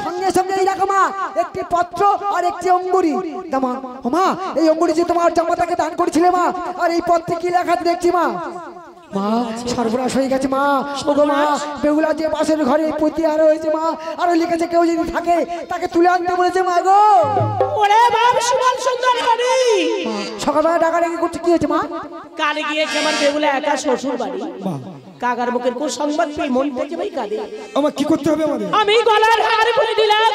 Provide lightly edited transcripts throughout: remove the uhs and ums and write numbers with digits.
সঙ্গে সঙ্গে এই রাখো মা একটি পত্র আর একটি অঙ্গুরি মা। ও মা এই অঙ্গুরি যে তোমার জামাতাকে দান করেছিলে মা, আর এই পত্রে কি লেখা দেখছি মা? মা সর্বনাশ হয়ে গেছে মা। ওগো মা বেহুলা যে পাশের ঘরে পতি আর হয়েছে মা, আর লিখেছে কেউ যদি থাকে তাকে তুলে আনতে বলেছে মা গো। ওরে বাপ সুমন সুন্দর করি সকালবেলা ডাকাডাকি করছে, কি হয়েছে মা? কালে গিয়েছে আমার বেহুলা একা শ্বশুর বাড়ি। কাকার মুখের কোন সংবাদ পেয়ে মন থেকে ভাই কাঁদে। আমার কি করতে হবে আমাদের? আমি গলার হার খুলে দিলাম,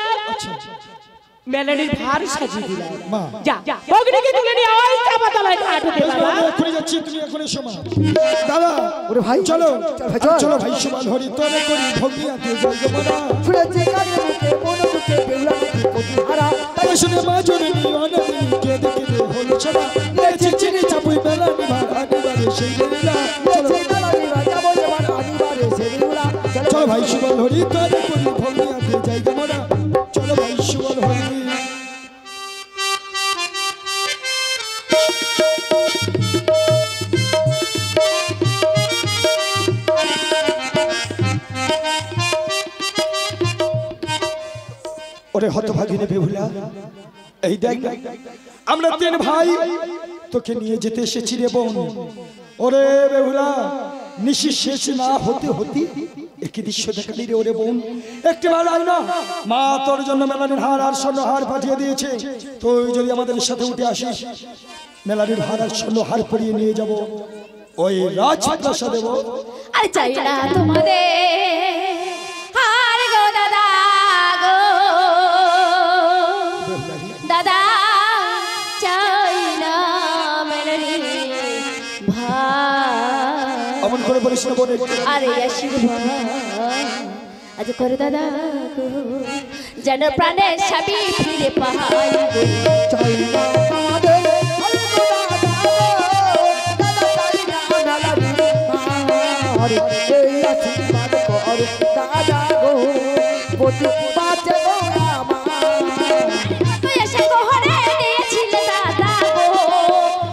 মেলানির ভার সাজিয়ে দিলাম। যা বগরিকে তুলে নিয়ে আয় চাপা তলায় কাটতে বাবা। এখনই যাচ্ছি, তুমি এখনই সময়। দাদা ওরে ভাই চলো চলো ভাই সুমান হরি তোরে করি ভগিয়া দিয়ে জয় গোমারা। ফুলেছে কানে মুখে মন দুঃখে বেহুলা পতি হারা, তাই শুনে মা জননী অননী কেঁদে কেঁদে হলো সবা। নেচে চিনি চাপুই মেলানি ভার আনিবারে সেই বেলা। চলো ভাই সুমান হরি তোরে করি ভগিয়া দিয়ে জয় গোমারা। চলো ভাই সুমান হরি। ওরে হতভাগিনী বেহুলা, এই দেখ আমরা তিন ভাই তোকে নিয়ে যেতে এসেছি রে বোন। ওরে বেহুলা নিশি শেষ না হতে হতে একই দৃশ্য দেখালি রে ওরে বোন। একটি বার আয় না, মা তোর জন্য মেলানির হার আর স্বর্ণ হার পাঠিয়ে দিয়েছে। তুই যদি আমাদের সাথে উঠে আসিস মেলানির হার আর স্বর্ণ হার পরিয়ে নিয়ে যাব ওই রাজপ্রাসাদ দেব। আরে চাই না তোমাদের হার গো দাদা গো দাদা, চাই না মেলানি ভাই। অমন করে বলিস না বোন। আরে আসির বাবা আজ করে দাদা গো, যেন প্রাণের সাবি ফিরে পাই গো। চাই না আমাদের আরে এই আশীর্বাদ কর দাদা গো, পতি বাঁচে গো আমার। তুই এসে গোহরে দিয়েছিলে দাদা গো,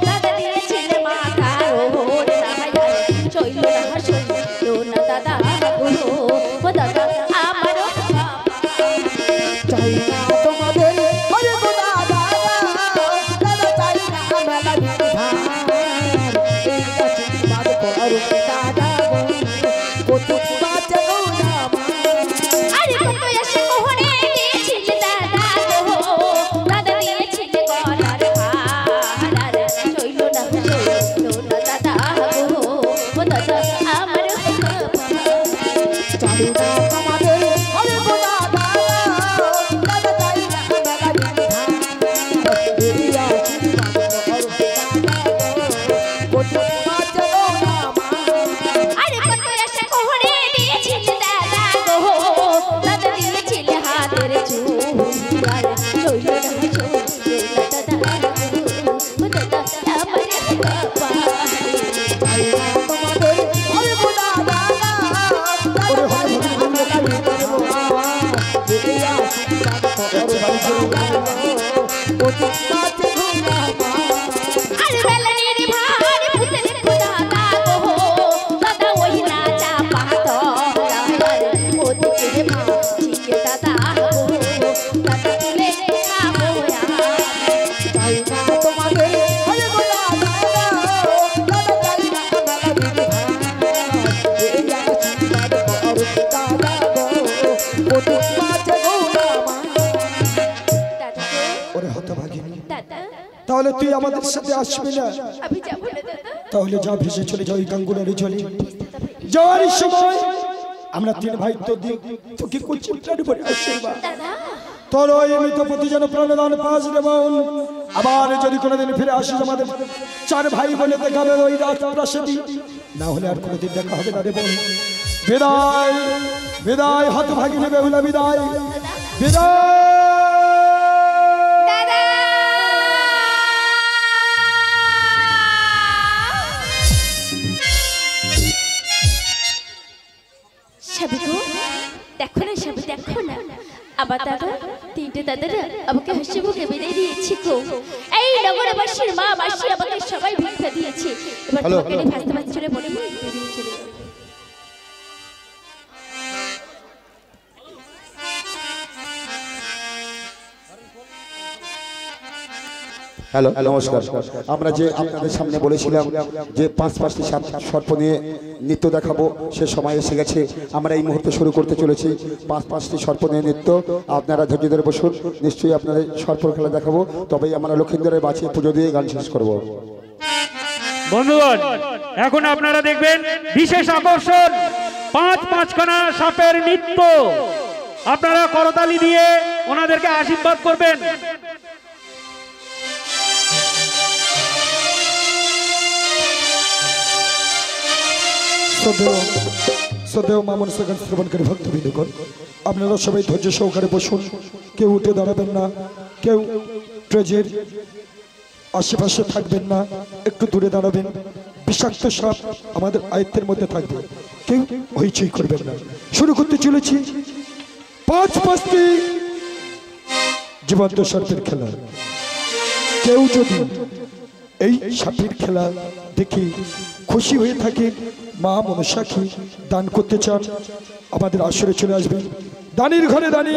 দাদা দিয়েছিলে মাথা ওরে দাদা চইল না চইল না দাদা গো, ও দাদা আমার চাই না তোমাদের আরে গো দাদা, দাদা চাই না মেলানি ভার, এই আশীর্বাদ কর দাদা গো, পতি বাঁচে গো আমার। আরে তুই এসে গোহরে দিয়েছিলে দাদা গো, দাদা দিয়েছিলে গলার হার, চইল না দাদা গো, ও দাদা আমার চাই না আমাদের আরে গো দাদা, দাদা চাই না মেলানি ভার, এই আশীর্বাদ কর দাদা গো, পতি বাঁচে গো আমার। আরে তুই এসে গোহরে দিয়েছিলে দাদা গো, দাদা দিয়েছিলে হাতের চুড়ি, চইল না দাদা গো, ও দাদা আমার বাবা। চাই না তোমাদের আরে গো দাদা, দাদা চাই না মেলানি ভার, এই আশীর্বাদ কর দাদা গো, পতি বাঁচে গো আমার। আরে বেলানির ভার ভূতের দাদা গো, দাদা ওই না চাপা তলায় ওদিকে মাছিকে দাদা গো, দাদা তুলে খাবো চাই না তোমাদের আরে গো দাদা, দাদা চাই না মেলানি ভার, এই আশীর্বাদ কর দাদা গো, পতি বাঁচে গো আমার। দাদা ওরে হতভাগিনী, দাদা তাহলে তুই আমাদের সাথে আসবি না? আমি যাবো না দাদা, তাহলে যা ভেসে চলে যাও গাঙ্গুরারে চলে যাওয়ার সময় আমরা তিন ভাই তোকে কুচিন্তার উপরে আশীর্বাদ দাদা তোর ওই মৃত প্রতি যেন প্রাণদান পাস রে বোন। আবার যদি কোনোদিন ফিরে আসিস আমাদের চার ভাই বোনে দেখাবে ওই রাজপ্রাসাদে, না হলে আর কোনোদিন দেখা হবে না রে বোন। বিদায় বিদায় হতভাগিনী বেহুলা, বিদায় বিদায়। দাদা সাবি গো, দেখো না সাবি, দেখো না আমার দাদা তিনটে দাদারা আমাকে হাসি মুখে বিদায় দিয়েছি গো। এই নগরবাসীর মা মাসি আমাকে সবাই ভিক্ষা দিয়েছে, এবার তোমাকে নিয়ে ভাসতে ভাসতে চলে মনে হয় বেরিয়ে চলে যাবে। হ্যালো নমস্কার। আমরা যে আপনাদের সামনে বলেছিলাম যে পাঁচটি সর্প নিয়ে নৃত্য দেখাবো, সে সময় এসে গেছে। আমরা এই মুহূর্তে শুরু করতে চলেছি পাঁচটি সর্প নিয়ে নৃত্য। আপনারা ধৈর্য ধরে বসুন, নিশ্চয়ই আপনাদের সর্প খেলা দেখাবো, তবেই আমরা লক্ষ্মীন্দরের বাঁচিয়ে পুজো দিয়ে গান শেষ করব। বন্ধুগণ, এখন আপনারা দেখবেন বিশেষ আকর্ষণ পাঁচখানা সাপের নৃত্য। আপনারা করতালি দিয়ে ওনাদেরকে আশীর্বাদ করবেন। শ্রদ্ধেয় মামন সেখান শ্রবণকারী ভক্তবৃন্দগণ, আপনারা সবাই ধৈর্য সহকারে বসুন। কেউ উঠে দাঁড়াবেন না, কেউ স্টেজের আশেপাশে থাকবেন না, একটু দূরে দাঁড়াবেন। বিষাক্ত সাপ আমাদের আয়ত্তের মধ্যে থাকবে, কেউ হইচই করবেন না। শুরু করতে চলেছি পাঁচটি জীবন্ত সাপের খেলা। কেউ যদি এই সাপের খেলা দেখে খুশি হয়ে থাকে, মা মনসাকে দান করতে চান, আমাদের আসরে চলে আসবেন। দানির ঘরে দানি,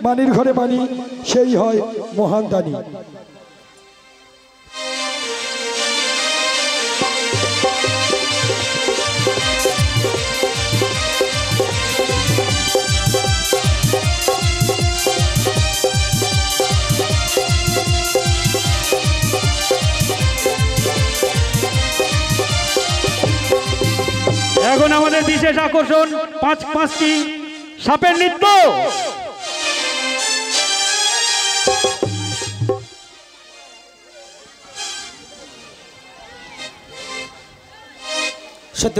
মানির ঘরে মানি, সেই হয় মহান দানি। এখন আমাদের বিশেষ আকর্ষণ পাঁচটি সাপের নৃত্য। সত্য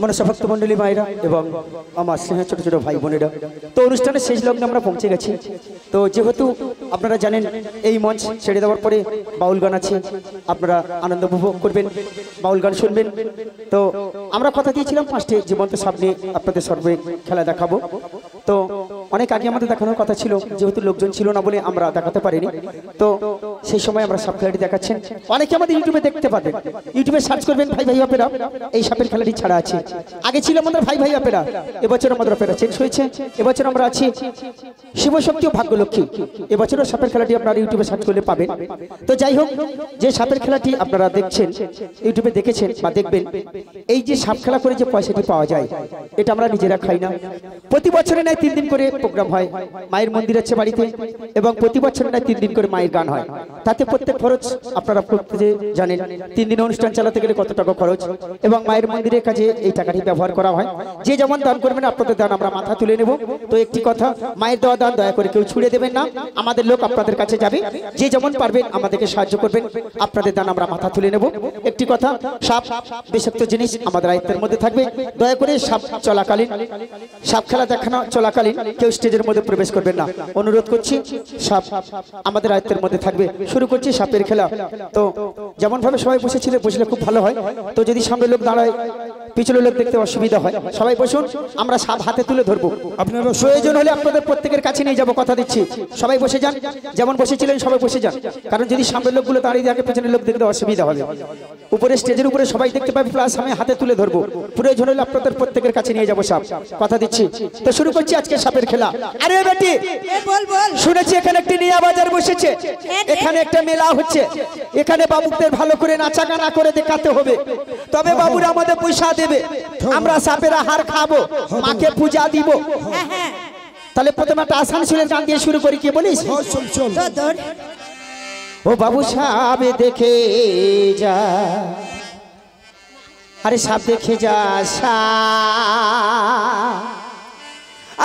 মনসা ভক্ত মন্ডলী মায়েরা এবং আমার স্নেহের ছোট ছোট ভাই বোনেরা, তো অনুষ্ঠানের শেষ লগ্নে আমরা পৌঁছে গেছি। তো যেহেতু আপনারা জানেন এই মঞ্চ ছেড়ে দেওয়ার পরে বাউল গান আছে, আপনারা আনন্দ উপভোগ করবেন, বাউল গান শুনবেন। তো আমরা কথা দিয়েছিলাম পাঁচটি জীবন্ত সাপ নিয়ে আপনাদের সর্বে খেলা দেখাবো। তো অনেক আগে আমাদের দেখানোর কথা ছিল, যেহেতু লোকজন ছিল না বলে আমরা দেখাতে পারিনি। তো সেই সময় আমরা সাপ খেলাটি দেখাচ্ছেন। অনেকে আমাদের ইউটিউবে দেখতে পাবেন, ইউটিউবে সার্চ করবেন ভাই ভাই অপেরা, এই সাপের খেলাটি ছাড়া আছে। আগে ছিল আমাদের ভাই ভাই অপেরা, এবছর আমাদের অপেরা চেঞ্জ হয়েছে। এবছর আমরা আছি শিবশক্তি ও ভাগ্যলক্ষ্মী। এবছরও সাপের খেলাটি আপনারা ইউটিউবে সার্চ করলে পাবেন। তো যাই হোক, যে সাপের খেলাটি আপনারা দেখছেন, ইউটিউবে দেখেছেন বা দেখবেন, এই যে সাপ খেলা করে যে পয়সাটি পাওয়া যায়, এটা আমরা নিজেরা খাই না। প্রতি বছরে নয় 3 দিন করে প্রোগ্রাম হয়, মায়ের মন্দির আছে বাড়িতে, এবং প্রতি বছরে নয় 3 দিন করে মায়ের গান হয়। তাতে প্রত্যেক খরচ আপনারা জানেন, 3 দিন অনুষ্ঠান চালাতে গেলে কত টাকা খরচ, এবং মায়ের মন্দিরের কাজে এই টাকাটি ব্যবহার করা হয়। যে যেমন দান করবেন, আপনাদের দান আমরা মাথা তুলে নেব। তো একটি কথা, মায়ের দেওয়া দান দয়া করে কেউ ছুড়ে দেবেন না, আমাদের লোক আপনাদের কাছে যাবে। যে যেমন পারবেন আমাদেরকে সাহায্য করবেন, আপনাদের দান আমরা মাথা তুলে নেব। একটি কথা, সাপ বিষাক্ত জিনিস আমাদের আয়ত্তের মধ্যে থাকবে। দয়া করে সাপ চলাকালীন, সাপ খেলা দেখানো চলাকালীন কেউ স্টেজের মধ্যে প্রবেশ করবেন না, অনুরোধ করছি। সাপ আমাদের আয়ত্তের মধ্যে থাকবে। শুরু করছি সাপের খেলা। তো যেমন ভাবে সবাই বসেছিল, বসলে খুব ভালো হয়। তো যদি সামনে লোক দাঁড়ায়, পিছনের লোক দেখতে অসুবিধা হয়, সবাই বসুন। আমরা সাপ হাতে তুলে ধরবো, আপনারা প্রয়োজন হলে আপনাদের প্রত্যেকের কাছে নিয়ে যাবো, কথা দিচ্ছি। সবাই বসে যান, যেমন বসেছিলেন সবাই বসে যান, কারণ যদি সামনের লোকগুলো দাঁড়িয়ে থাকে, পেছনের লোক দেখতে অসুবিধা হবে। উপরে স্টেজের উপরে সবাই দেখতে পাবে, প্লাস আমি হাতে তুলে ধরবো। প্রয়োজন হলে আপনাদের প্রত্যেকের কাছে নিয়ে যাবো সাপ, কথা দিচ্ছি। তো শুরু করছি আজকে সাপের খেলা। আরে বেটি, শুনেছি এখানে একটি নিয়া বাজার বসেছে, এখানে একটা মেলা হচ্ছে, এখানে বাবুদের ভালো করে নাচা গানা করে দেখাতে হবে, তবে বাবুরা আমাদের পয়সা দেবে, আমরা সাপের আহার খাবো, মাকে পূজা দিব। তাহলে প্রথমে একটা আসানসোলের গান দিয়ে শুরু করি, কি বলিস? ও বাবু সাপ দেখে যা, আরে সাপ দেখে যা,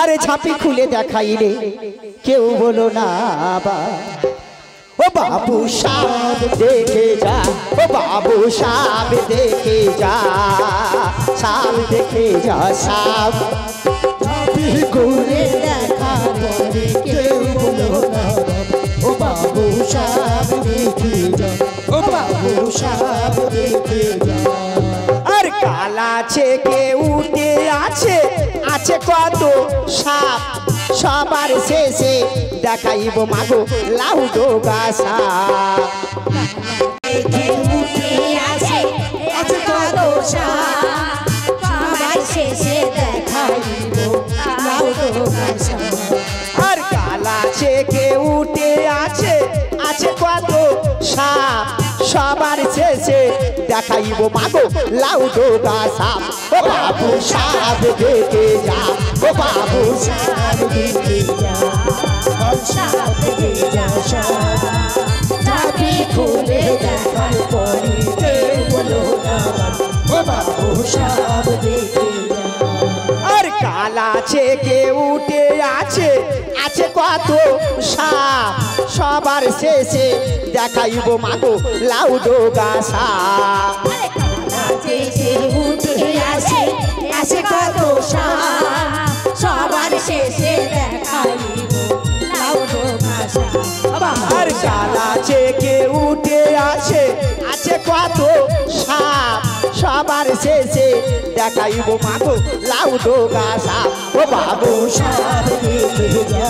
আরে ঝাঁপি খুলে দেখাইলে কেউ বলো না বা। ও বাবু সাপ দেখে যা, ও বাবু সাপ দেখে যা, সাপ দেখে যা, সাপ ঝাঁপি খুলে দেখাইলে কেউ বলো না। ও বাবু সাপ দেখে যা, ও বাবু সাপ দেখে যা। আর কালা আছে কে উঠে আছে, আছে কত সাপ, সবার শেষে দেখাইব মাগো লাউ ডোগা সাপ। আছে কত সাপ, সবার শেষে দেখাইব লাউ ডোগা সাপ। আর কালা আছে কে উঠে আছে, আছে কত সাপ, দেখাইব মাগো লাউ ডোগা সাপ ও বাবু সাপ দেখে যা ও বাবু সাপ দেখে যা সাপ দেখে যা ঝাঁপি খুলে দেখার পরে কেউ বলো না ও বাবু সাপ দেখে যা। আর কালা আছে কে উঠে আছে আছে কত সাপ সবার শেষে দেখাইব মাগো লাউ ডোগা সাপ যে উঠে আসে আসে কত সাপ সবার শেষে দেখাইব লাউ ডোগা সাপ। আর কালা আছে কে উঠে আছে আছে কত সাপ সবার শেষে দেখাইব মাগো লাউ ডোগা সাপ ও বাবু সাপ দেখে যা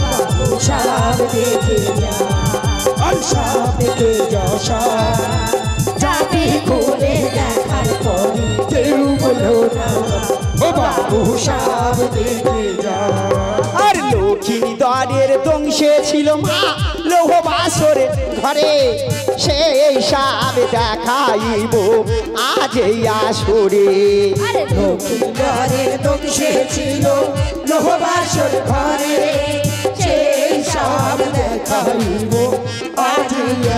বাবু সাপ দেখে যা সাপ দেখে যা ঝাঁপি খুলে দেখার পরে কেউ বলো না ও বাবু সাপ দেখে যা। আর লক্ষ্মী দ্বারের দংশে ছিল মা লৌহ বাসরে ঘরে সেই সাপ দেখাইব আজ এই আসরে লক্ষ্মীগড়ের দংশে ছিল লোহবাসর ঘরে সেই সব দেখাইব আজ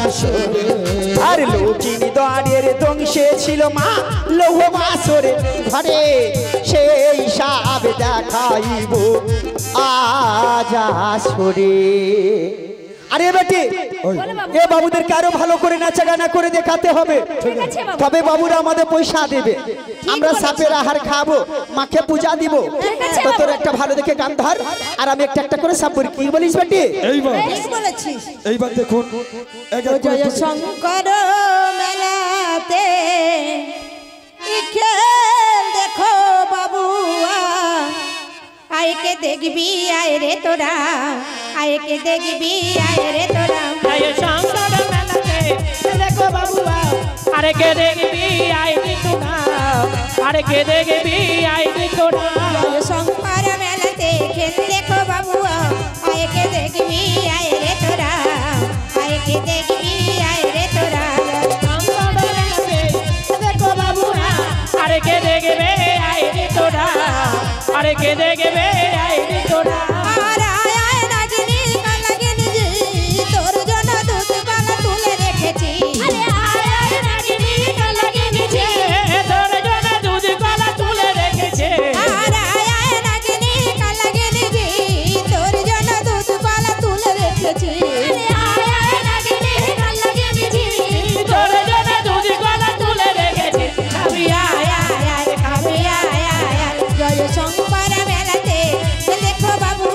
আসরে। আর লক্ষ্মী দ্বারের দংশে ছিল মা লৌহ বাসরে ঘরে সেই সাপ দেখাইব আজ আসরে। আরে বেটি এ বাবুদেরকে আরো ভালো করে নাচা গানা করে দেখাতে হবে তবে বাবুরা আমাদের পয়সা দেবে আমরা সাপের আহার খাবো মাকে পূজা দিব তো তোর একটা ভালো দেখে গান ধর আর আমি একটা একটা করে সাপ বলি কি বলিস বেটি এইবার বলেছিস এইবার দেখুন এক এক করে জয় শঙ্কর মেলাতে খেল দেখো বাবুয়া আয়কে দেখবি আয় রে তোরা আয়কে দেখবি আয় রে তোরা জয় শঙ্কর মেলাতে দেখো বাবুয়া আরে কে দেখবি আইনি তোরা আরে কে দেখবি আইনি তোরা জয় শঙ্কর মেলাতে খেল দেখো বাবুয়া আয়কে দেখবি আয় রে তোরা আয়কে দেখবি আয় রে তোরা শঙ্কর মেলাতে দেখো বাবুয়া আরে কে দেখবে আইনি তোরা আরে কে দেখবে আইনি তোরা আর আয় আয় নাচনি কালাগিনি জি তোর জন্য দুধ বালা তুলে রেখেছি আরে আয় আয় নাগিনী কালাগিনী যে তোর জন্য দুধ কলা তুলে রেখেছে আর আয় আয় নাচনি কালাগিনি জি তোর জন্য দুধ বালা তুলে রেখেছি আরে আয় আয় নাগিনী কালাগিনী যে তোর জন্য দুধ কলা তুলে রেখেছে খাবি আয় আয় আয় খাবি আয় আয় আয় জয় শঙ্কর মেলাতে দেখো বাবু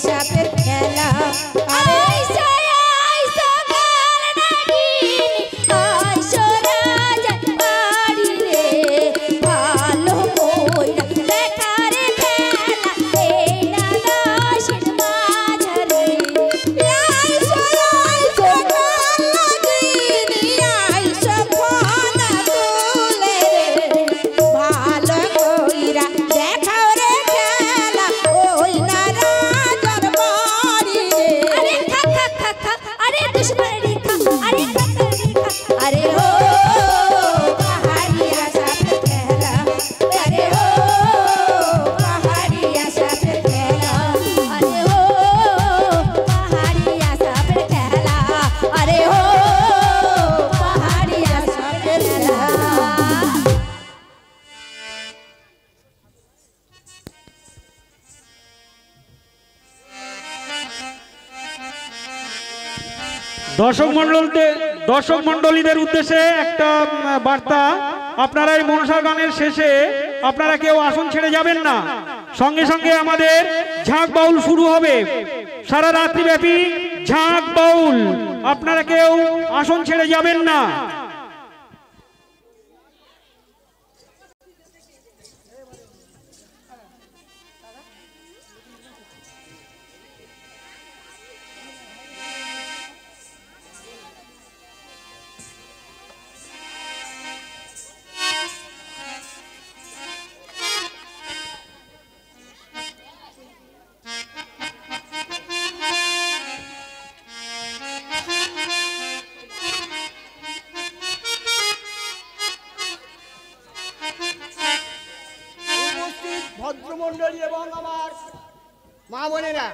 সাপের খেলা আরে আইসা আইসা গাল নাগিন আইসো রাজার বাড়ি রে ভালো কইরা দেখারে খেলা এই না দাসের মাঝারে আইসো আইসো গাল লাগিনি আইসো ফোনা তুলে রে ভালো কইরা দেখাও রে খেলা ওই না রাজার বাড়ি রে আরে খা খা খা খা আরে দুশ্মন রে খা আরে খা খা রে খা अरे हो पहाड़िया सापे खेला अरे हो पहाड़िया सापे खेला अरे हो पहाड़िया सापर कहला अरे हो पहाड़िया सापर कहला দর্শক মণ্ডলীদের উদ্দেশ্যে একটা বার্তা। আপনারা এই মনসা গানের শেষে আপনারা কেউ আসন ছেড়ে যাবেন না, সঙ্গে সঙ্গে আমাদের ঝাঁক বাউল শুরু হবে। সারা রাত্রিব্যাপী ঝাঁক বাউল, আপনারা কেউ আসন ছেড়ে যাবেন না। ভদ্রমণ্ডলী এবং আমার মা বোনেরা,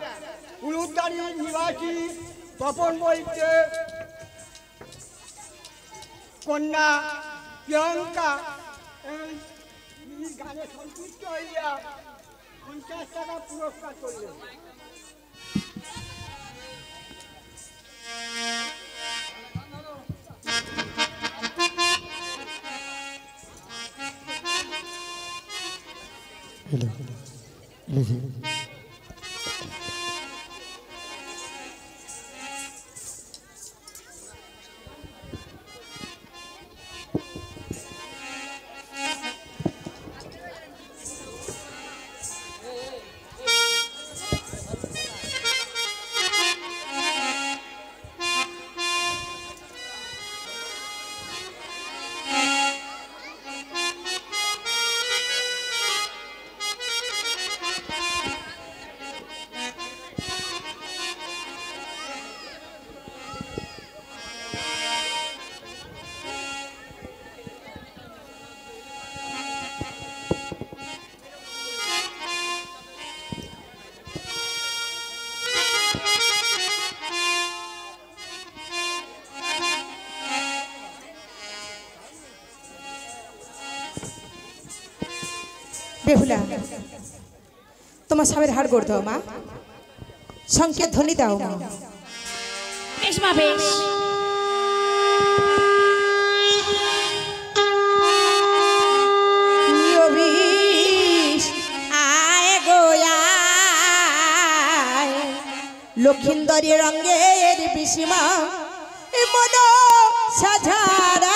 উলুদারি নিবাসী তপন বৈদ্যে কন্যা প্রিয়ঙ্কা এই গানে সন্তুষ্ট হইয়া 50 টাকা পুরস্কার করলেন। বেহুলা তোমার স্বামীর হাড় গড় দাও মা, সংকেত ধ্বনি দাও মা। বেশ মা বেশ। আয় গো আয় লক্ষিন্দরী রঙ্গের বিসীমা মন সাঝারা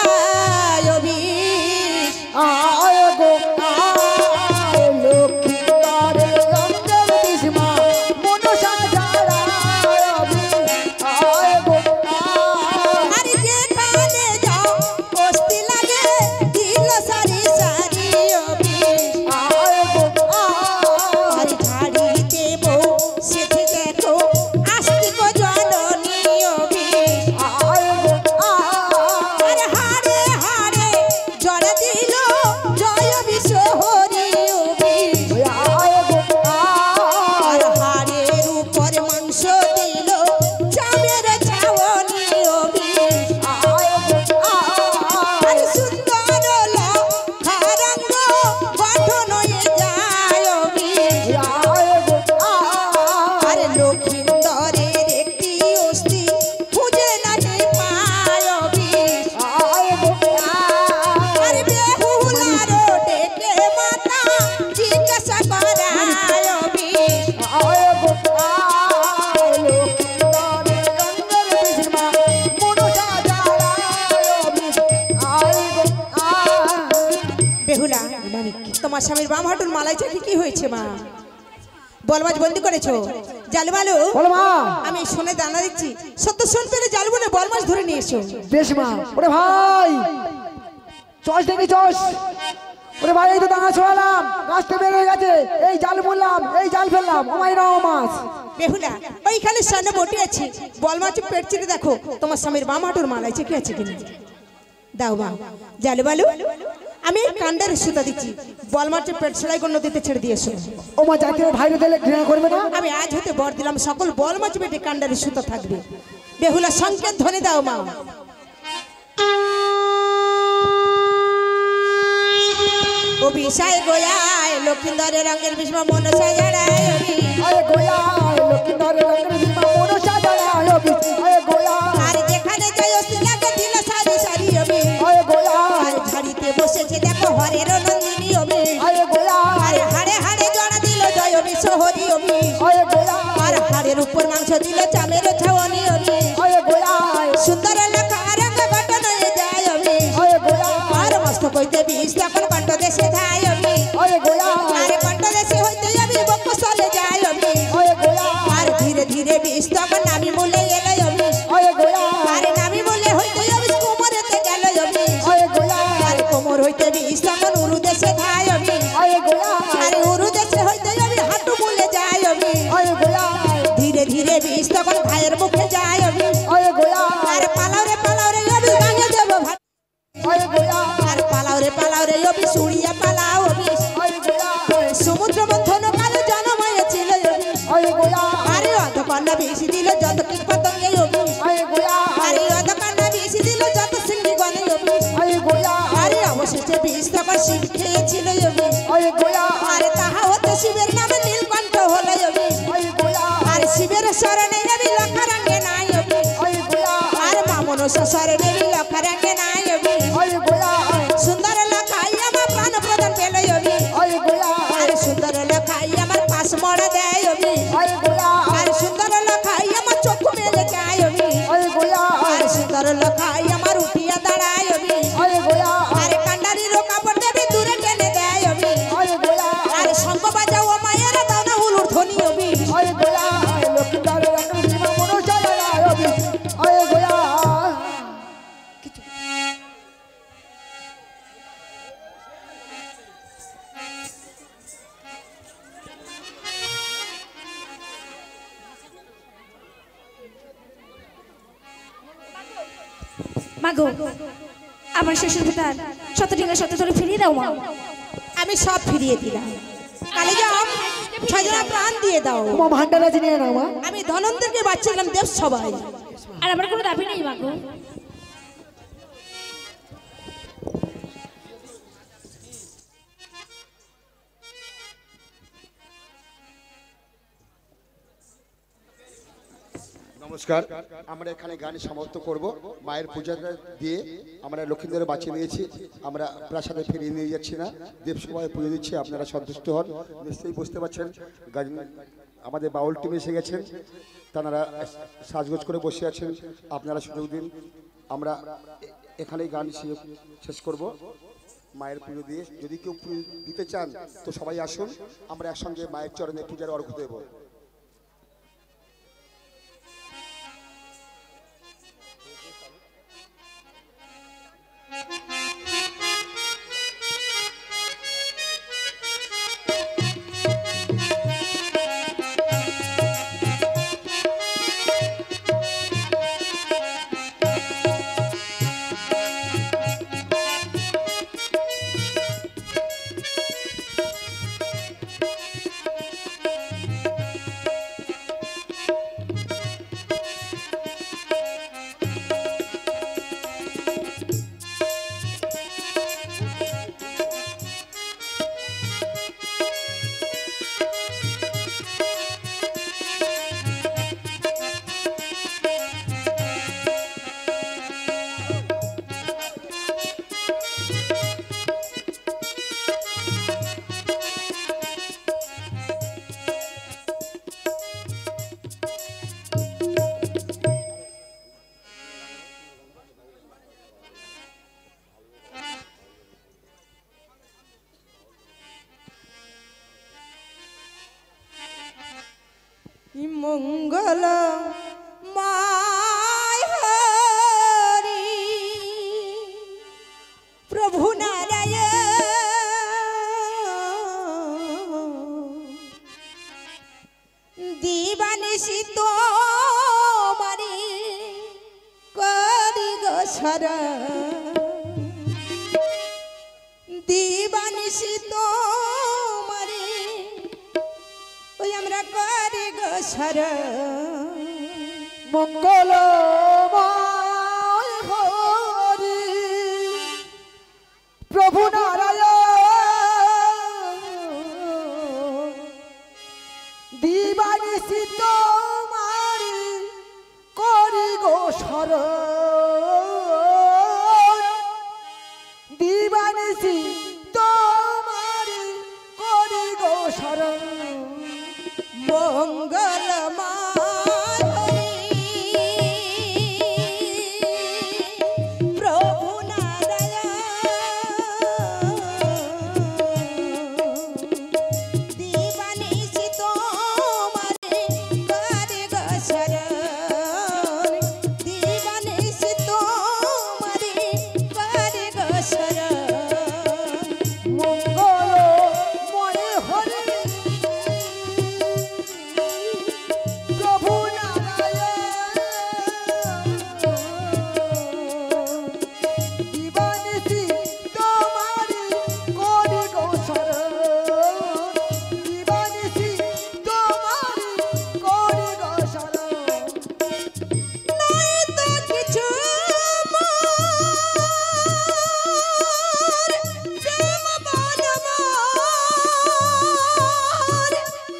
অভিষ আয় গো আয় লক্ষ্মীন্দরে রঙ্গের বিসীমা মনসা যারা আয় গো আয় আর যেখানে যাও বস্তি লাগে দিল সারি সারি অভিষ আয় গো আর ঝাড়ি দেব সেটি দেখো আস্তিক জননী অভিষ আয় গো আর হাড়ে হাড়ে জড় দিল তোমার স্বামীর বাম হাঁটুর মালাই চাকি কি হয়েছে মা? বলমাছ বন্দি করেছো? জালবালু বলো মা। আমি শুনে দানা দিচ্ছি, সত্য শুন পেলে জালবনে বলমাছ ধরে নিয়ে এসো। বেশ মা। ওরে ভাই চস দেখি চস। ওরে ভাই এই তো দানা ছড়ালাম, গাছটা বের হয়ে গেছে, এই জাল বললাম, এই জাল ফেললাম, ও মাই রাও মাছ। বেহুলা ওইখানে সামনে বটি আছে, বলমাছ পেট চিরে দেখো তোমার স্বামীর বাম হাঁটুর মালাই চাকি আছে কিনা। দাও মা। জালবালু আমি কান্ডার সুতা দিচ্ছি, বলমাছের পেট সেলাই করে নদীতে ছেড়ে দিয়েছো। ও মা জাতীয় ভাইরে দিলে ঘৃণা করবে না? আমি আজ হতে বর দিলাম সকল বলমাছ পেটে কান্ডারের সুতা থাকবে। বেহুলা সংকেত ধ্বনি দাও মা। ও বিষয় গোয়ায় লক্ষিন্দরের রঙের ভীষ্ম মনসা জড়ায় আয় গোয়া লক্ষ্মীন্দর রঙের বিমা মনসা জড়ায় আয় গোয়া। আর যেখানে যাই অস্তিলাকে দিল সারি সারি অবি আয় গোয়া আর ঝাড়িতে বসেছে দেখো হরের নন্দিনী অবি আয় গোয়া আর হাড়ে হাড়ে জড়া দিল জয় অবি সোহরি অবি আয় গোয়া আর হাড়ের উপর মাংস দিল চামের ছাওনি অবি আয় গোয়া সুন্দর লেখা রঙ বটন যায় অবি আয় গোয়া আর মস্ত কইতে বিষ তখন কণ্ঠ দেশে ধায় অবি আয় গোয়া আরে কণ্ঠ দেশে হইতে অবি বক্ষ চলে যায় অবি আয় গোয়া আর ধীরে ধীরে বিষ তখন নামি বলে এলো অবি আয় গোয়া আরে নামি বলে হইতে অবি কোমরেতে গেল অবি আয় গোয়া আর কোমর হইতে বিষ তখন উরু দেশে ধায় অবি আয় গোয়া আরে উরু দেশে হইতে অবি হাঁটু বলে যায় অবি আয় গোয়া ধীরে ধীরে বিষ তখন ভাইয়ের মুখে যায় অবি আয় গোয়া আরে পালাও রে অবি গাঙে দেব ভাই আয় গোয়া আর পালাও রে অবি সুড়িয়া পালাও অবি আয় গোয়া সমুদ্র মন্থন কালো জনময় ছিল অবি আয় গোয়া আরে অধকন্যা বেশি দিল যত কীট পতঙ্গে অবি আয় গোয়া আরে অধকন্যা বেশি দিল যত সিংহী গণে অবি আয় গোয়া আরে অবশেষে বিষ তখন শিব খেয়েছিল অবি আয় গোয়া আরে তাহা হতে শিবের নামে নীলকণ্ঠ হলো অবি আয় গোয়া আরে শিবের শরণে অবি লক্ষারঙ্গে নাই অবি আয় গোয়া আর মামনস শরণে লক্ষারঙ্গে নাই অবি আয় গোয়া সুন্দর লখাই আমার প্রাণ প্রদান পেল অবি আয় গোয়া আরে সুন্দর লখাই আমার পাশ মরা দেয় অবি আয় গোয়া আর সুন্দর লখাই আমার চক্ষু মেলে যায় অবি আয় গোয়া আর সুন্দর লখাই আমার উঠিয়া দাঁড়ায় অবি আয় গোয়া আরে কান্ডারি কাপড় দেবে দূরে টেনে দেয় অবি আয় গোয়া আর শঙ্খ বাজাও ও মায়ের দাও না হুলুর ধ্বনি অবি আয় গোয়া লক্ষ্মীন্দর রঙের বিমা মনসা জড়ায় আয় গোয়া মাগো আমার শ্বশুর ভেতার শত ডিঙ্গা শত ধরে ফিরিয়ে দাও মা। আমি সব ফিরিয়ে দিলাম। কালে যাও ছজনা প্রাণ দিয়ে দাও। মা ভান্ডারা চিনি না মা। আমি ধনন্তরকে বাচ্চা দিলাম দেব সবাই। আর আমার কোনো দাবি নেই মাগো। নমস্কার, আমরা এখানে গান সমাপ্ত করব। মায়ের পূজাটা দিয়ে আমরা লক্ষ্মীন্দরে বাঁচিয়ে নিয়েছি, আমরা প্রাসাদে ফিরিয়ে নিয়ে যাচ্ছি না, দেবসভায় পুজো দিচ্ছি। আপনারা সন্তুষ্ট হন। নিশ্চয়ই বুঝতে পারছেন আমাদের বাউল টিম এসে গেছেন, তারা সাজগোজ করে বসে আছেন। আপনারা সুযোগ দিন, আমরা এখানেই গান শেষ করব মায়ের পুজো দিয়ে। যদি কেউ পুজো দিতে চান তো সবাই আসুন, আমরা একসঙ্গে মায়ের চরণে পূজার অর্ঘ্য দেব। মঙ্গল মায় হরি প্রভু নারায়ণ দিবানিশি তোমারি করি গো শরণ দিবানিশি তোমারি ওই আমরা করি গো শরণ মঙ্গল হরি প্রভু নারায়ণ দিবানিশি তোমার করি গো শরণ দিবানিশি তোমার করি গো শরণ মঙ্গল প্রভু নারায়ণ দিবানিশি তোমারে করে গো শরণ দিবানিশি তোমারে করে গো শরণ মঙ্গলময় হরি প্রভু নারায়ণ দিবানিশি তোমার করি গো শরণ দিবানিশি তোমার করি গো শরণ নাই তো কিছু প্রেম বলবার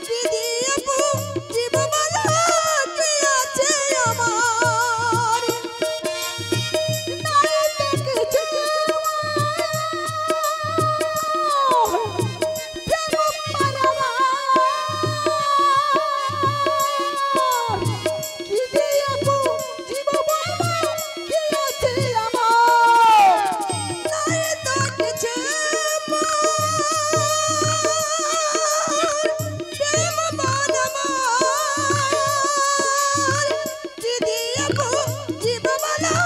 দিদি আপু জীবমালা কি আছে আমার নাই তো কিছু প্রেম বলবার কি দিয়ে আপু জীবমালা কি আছে আমার নাই তো কিছু প্রেম বলবার দিদি আপু জীবমালা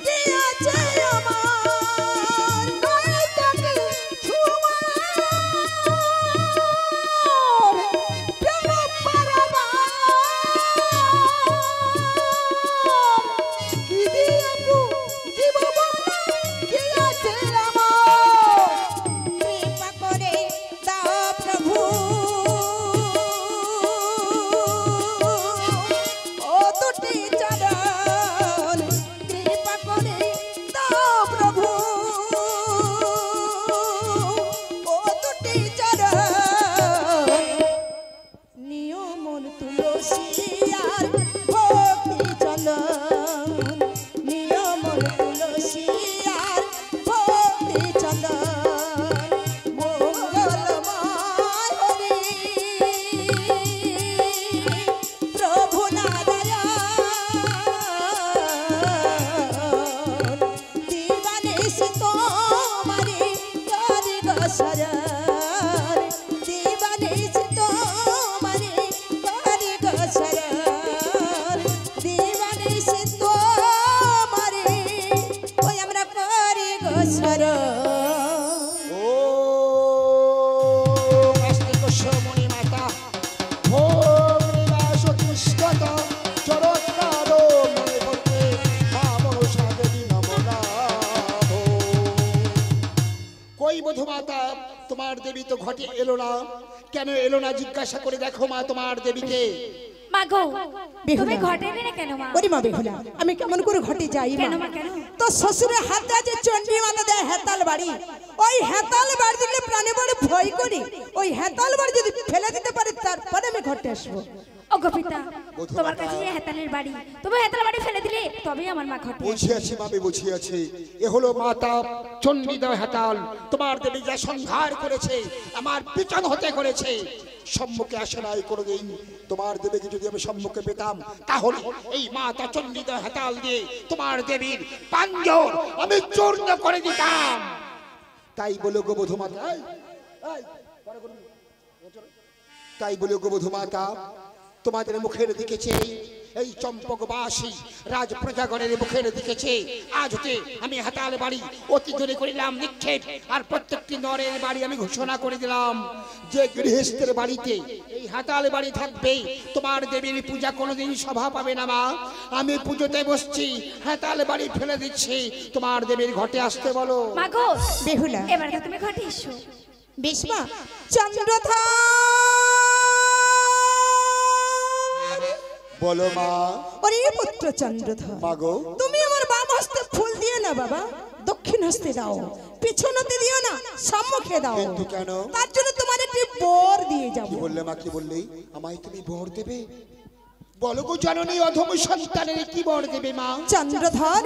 কি আছে আমার নাই তাকে ছুঁয়া প্রেম পারাবার কি দিয়ে আপু জীবমালা কি আছে আমার কৃপা করে দাও প্রভু ও দুটি চরণ কৃপা করে দাও প্রভু ও দুটি চরণ নিয়মন তুলসী আর ভক্তি চন্দন নিয়মন তুলসী আর ভক্তি চন্দন মঙ্গলময় হরি প্রভু নারায়ণ দিবানিশি তোমারি করি গো শরণ দিবানিশি তোমারি করি গো শরণ দিবানিশি তোমারি ওই আমরা করি গো শরণ ও মণি মাতা ওম নিবাস কৃষ্ণত চরৎকার মনে করতে মা মনসা দেবী নমনাভ কই বধূ মাতা তোমার দেবী তো ঘটে এলো না কেন এলো না জিজ্ঞাসা করে দেখো মা তোমার দেবীকে মাগো বেহুলা। তুমি ঘটে এলে না কেন মা ওরে মা বেহুলা আমি কেমন করে ঘটে যাই কেন মা মা কেন তো শ্বশুরের হাতে আছে চণ্ডী মাতা দেয় হেতাল বাড়ি ওই হেতাল বাড়ি দিলে প্রাণে বড় ভয় করি ওই হেতাল বাড়ি যদি ফেলে দিতে পারে তারপরে আমি ঘটে আসবো ও গোপিতা তোমার কাছে যে হেতালের বাড়ি তুমি হেতালের বাড়ি ফেলে দিলে তবেই আমার মা ঘটে বুঝিয়াছি মামি বুঝিয়াছি এ হলো মাতা চণ্ডীদয় হাতাল তোমার দেবী যা সংহার করেছে আমার পিছন হতে করেছে সম্মুখে আসে নাই কোনোদিন তোমার দেবীকে যদি আমি সম্মুখে পেতাম তাহলে এই মাতা চণ্ডীদয় হাতাল দিয়ে তোমার দেবীর পাঞ্জর আমি চূর্ণ করে দিতাম তাই বলে গো বধূ মাতা তাই বলে গো বধূ মাতা তোমাদের মুখের দিকে চেয়ে এই চম্পকবাসী রাজ প্রজাগণের মুখের দিকে চেয়ে আজ হতে আমি হাতাল বাড়ি অতি দূরে করিলাম নিক্ষেপ। আর প্রত্যেকটি নরের বাড়ি আমি ঘোষণা করে দিলাম যে গৃহস্থের বাড়িতে এই হাতাল বাড়ি থাকবে তোমার দেবীর পূজা কোনোদিন সভা পাবে না মা। আমি পুজোতে বসছি, হাতাল বাড়ি ফেলে দিচ্ছি, তোমার দেবীর ঘটে আসতে বলো। মাগো বেহুলা এবার তুমি ঘটে এসো। বেশ মা। চন্দ্রধর বলো মা। ওরে পুত্র চন্দ্রধর, মাগো তুমি আমার বাম হস্তে ফুল দিও না বাবা, দক্ষিণ হস্তে দাও। পিছনতে দিও না, সম্মুখে দাও। কিন্তু কেন? তার জন্য তোমার একটি বর দিয়ে যাব। কি বললে মা, কি বললেই? আমায় তুমি বর দেবে? বলো গো জননী, অধম সন্তানের কি বর দেবে মা? চন্দ্রধর,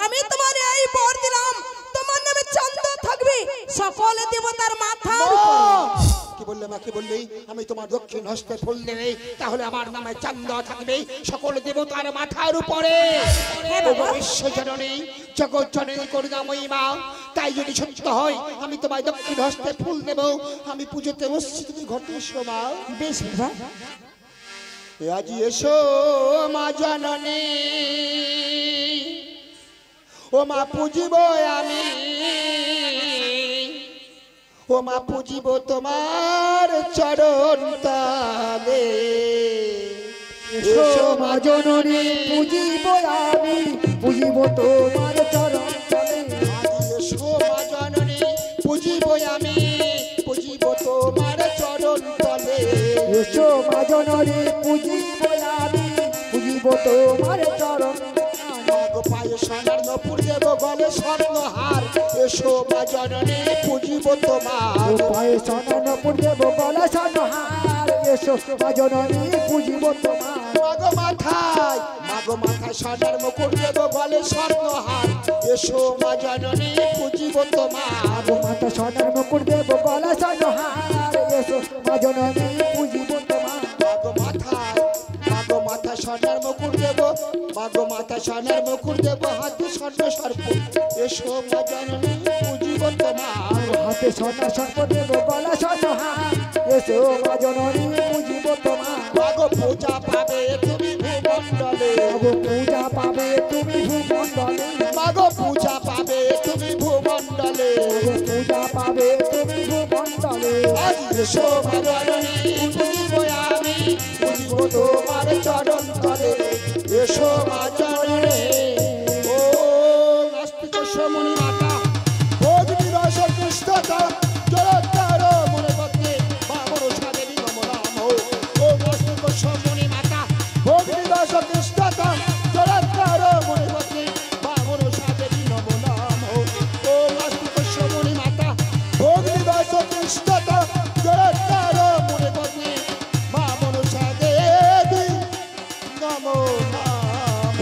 আমি তোমার এই বর দিলাম, তোমার নামে চন্দ্র থাকবে সকল দেবতার মাথার উপর। কি বললে মা, কি বললেই? আমি তোমার দক্ষিণ হস্তে ফুল দেবে, তাহলে আমার নামে চান্দ থাকবে সকল দেবতার মাথার উপরে। বিশ্ব জননী, জগৎ জননী করুণাময়ী মা, তাই যদি সত্য হয় আমি তোমায় দক্ষিণ হস্তে ফুল দেব। আমি পুজোতে বসছি, তুমি ঘটে এসো মা। বেশ বাবা। আজি এসো মা জননী, ও মা পুজিব আমি, ও মা পুজিব তোমার চরণ তালে। এসো মা জননী, পুজিব আমি, পুজিব তোমার চরণ তলে। এসো মা জননী, পুজিব আমি, পুজিব তোমার চরণ তলে। এসো মা জননী, পুজিব আমি, পুজিব তোমার চরণ। পায়ে সোনার নপুর দেব, গলে স্বর্ণহার। এসো মা জননী, পুজিব তোমার। পায়ে সোনার নপুর দেব, গলা স্বর্ণহার। এসো মা জননী, পুজিব তোমার। মাগো মাথায়, মাগো মাথায় সোনার মুকুট দেব, গলে স্বর্ণহার। এসো মা জননী, পুজিব তোমার। মাতা সোনার মুকুট দেব, গলা স্বর্ণহার। এসো মা জননী, পুজিব তোমার। মাগো মাথায়, মাগো মাথায় সোনার মুকুট দেব, মাগো মাথায় সোনার মুকুট দেব, হাতে স্বর্ণ সর্প। এসো মা জননী, পুজিব তোমার। হাতে সোনার সর্প দেব, গলা স্বর্ণহার। এসো মা জননী, পুজিব তোমার। মাগো পূজা পাবে তুমি ভূমণ্ডলে, মাগো পূজা পাবে তুমি ভূমণ্ডলে। মাগো পূজা পাবে তুমি ভূমণ্ডলে। মাগো পূজা পাবে তুমি ভূমণ্ডলে। আজ এসো মা জননী, পুজিব আমি, পুজিব তোমার চরণ তলে। এসো মা জননী। ও নাস্তিক সমুনি মাতা, অগ্নি রস কৃষ্ণতা, জলতার মনে পথে বামর সাদেবী নমরাম। ও নাস্তিক সমুনি মাতা, অগ্নি রস কৃষ্ণতা, জলতার মনে পথে বামর সাদেবী নমরাম। ও নাস্তিক সমুনি মাতা, অগ্নি রস কৃষ্ণতা, জলতার মনে পথে বামর সাদেবী নমরাম।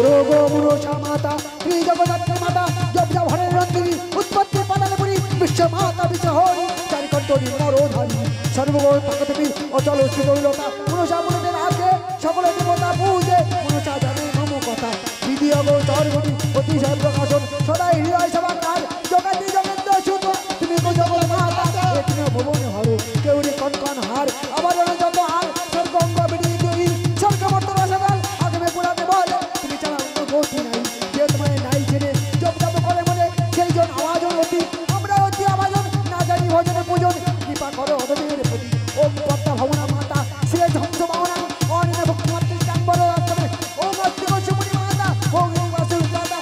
রোগ মুরোষা মাতা, ত্রিজগদাত্রী মাতা, জবজা ভরের রন্দিনী, উৎপত্তি পাতালপুরী, বিশ্ব মাতা বিশ্বহরি, চারিকণ্ঠী নরধারী, সর্বগণ ভগদেবী, অচল শ্রীদৈলতা, মনসা মনের আগে সকল দেবতা পূজে, মনসা জানে মম কথা, বিধি অগোচর গতি, অতিশয় প্রকাশন, সদাই হৃদয় সভাকার, জগাতি জগেন্দ্র সুত, তুমি গো জগৎ মাতা, এখানে ভুবন হর, কেউরি কনকন হার, আবার যত হার, স্বর্গ অঙ্গ বিড়ি দুই, স্বর্গ মর্তন সদাল, আগমে পুরাতে বলে, তুমি ছাড়া অন্য গতি নাই, যে তোমায় নাই ছেড়ে, জপ জপ করে মনে, সেই জন আওয়াজন অতি, আমরা অতি আওয়াজন, না জানি ভজনে পূজন, কৃপা করো অধমের প্রতি, ওম পদ্মা ভবনা মাতা, শ্রী ধ্বংস ভাবনা, অনিনা ভক্তি মাতৃ চাম্বর রাষ্ট্রে, ওম অস্তিক সুমনি মাতা, ওম বাসুর দাতা,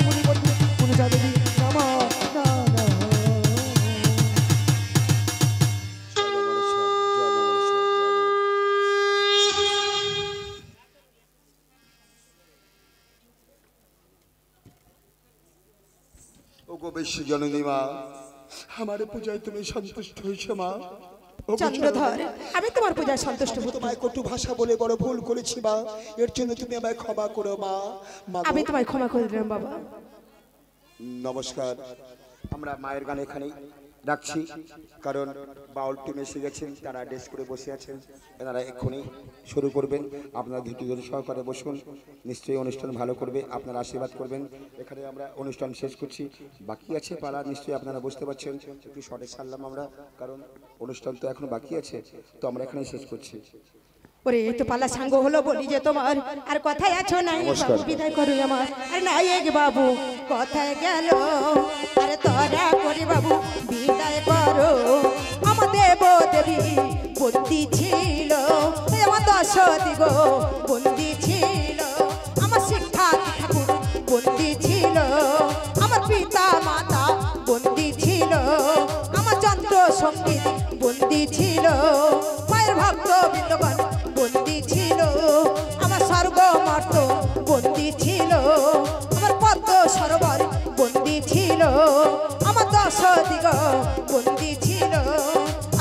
মুনি পত্নী, মনুষা দেবী, নম নম। ও গো বিশ্ব জননী মা, আমার পূজায় তুমি সন্তুষ্ট হয়েছো মা। ও গো চন্দ্রধর, আমি তোমার পূজায় সন্তুষ্ট হতে, তোমায় কটু ভাষা বলে বড় ভুল করেছি মা, এর জন্য তুমি আমায় ক্ষমা করো মা। মা গো, আমি তোমায় ক্ষমা করে দিলাম বাবা। নমস্কার। আমরা মায়ের গান এখানেই রাখছি, কারণ বাউল টিম এসে গেছেন, তারা ডেস্ক করে বসে আছেন, এনারা এক্ষুনি শুরু করবেন। আপনারা ধৈর্য সহকারে বসুন, নিশ্চয়ই অনুষ্ঠান ভালো করবে, আপনারা আশীর্বাদ করবেন। এখানে আমরা অনুষ্ঠান শেষ করছি, বাকি আছে পালা, নিশ্চয়ই আপনারা বুঝতে পারছেন, একটু শর্টে ছাড়লাম আমরা, কারণ অনুষ্ঠান তো এখনো বাকি আছে, তো আমরা এখানেই শেষ করছি। ওরে এই তো পালা সাঙ্গ হলো বলি যে তোমার আর কথায় আছো নাই বাবু বিদায় করো আমার আর নাই এক বাবু কথায় গেল আরে তোরা করে বাবু বিদায় করো আমার দেব দেবী বন্দি ছিল আমার দশ দিগ বন্দি ছিল আমার শিক্ষা ঠাকুর বন্দি ছিল আমার পিতা মাতা বন্দি ছিল আমার যন্ত্র সঙ্গীত বন্দি ছিল মায়ের ভক্ত বৃন্দগণ বন্দি ছিল আমার স্বর্গ মর্ত বন্দি ছিল আমার পদ্ম সরোবর বন্দি ছিল আমার দশ দিগ বন্দি ছিল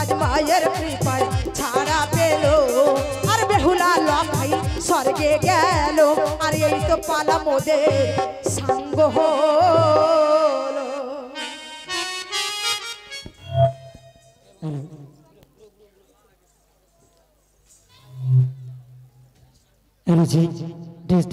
আজ মায়ের কৃপায় ছাড়া পেল আর বেহুলা লখাই স্বর্গে গেল আর এই তো পালা মোদের সাঙ্গ হলো। Energy, this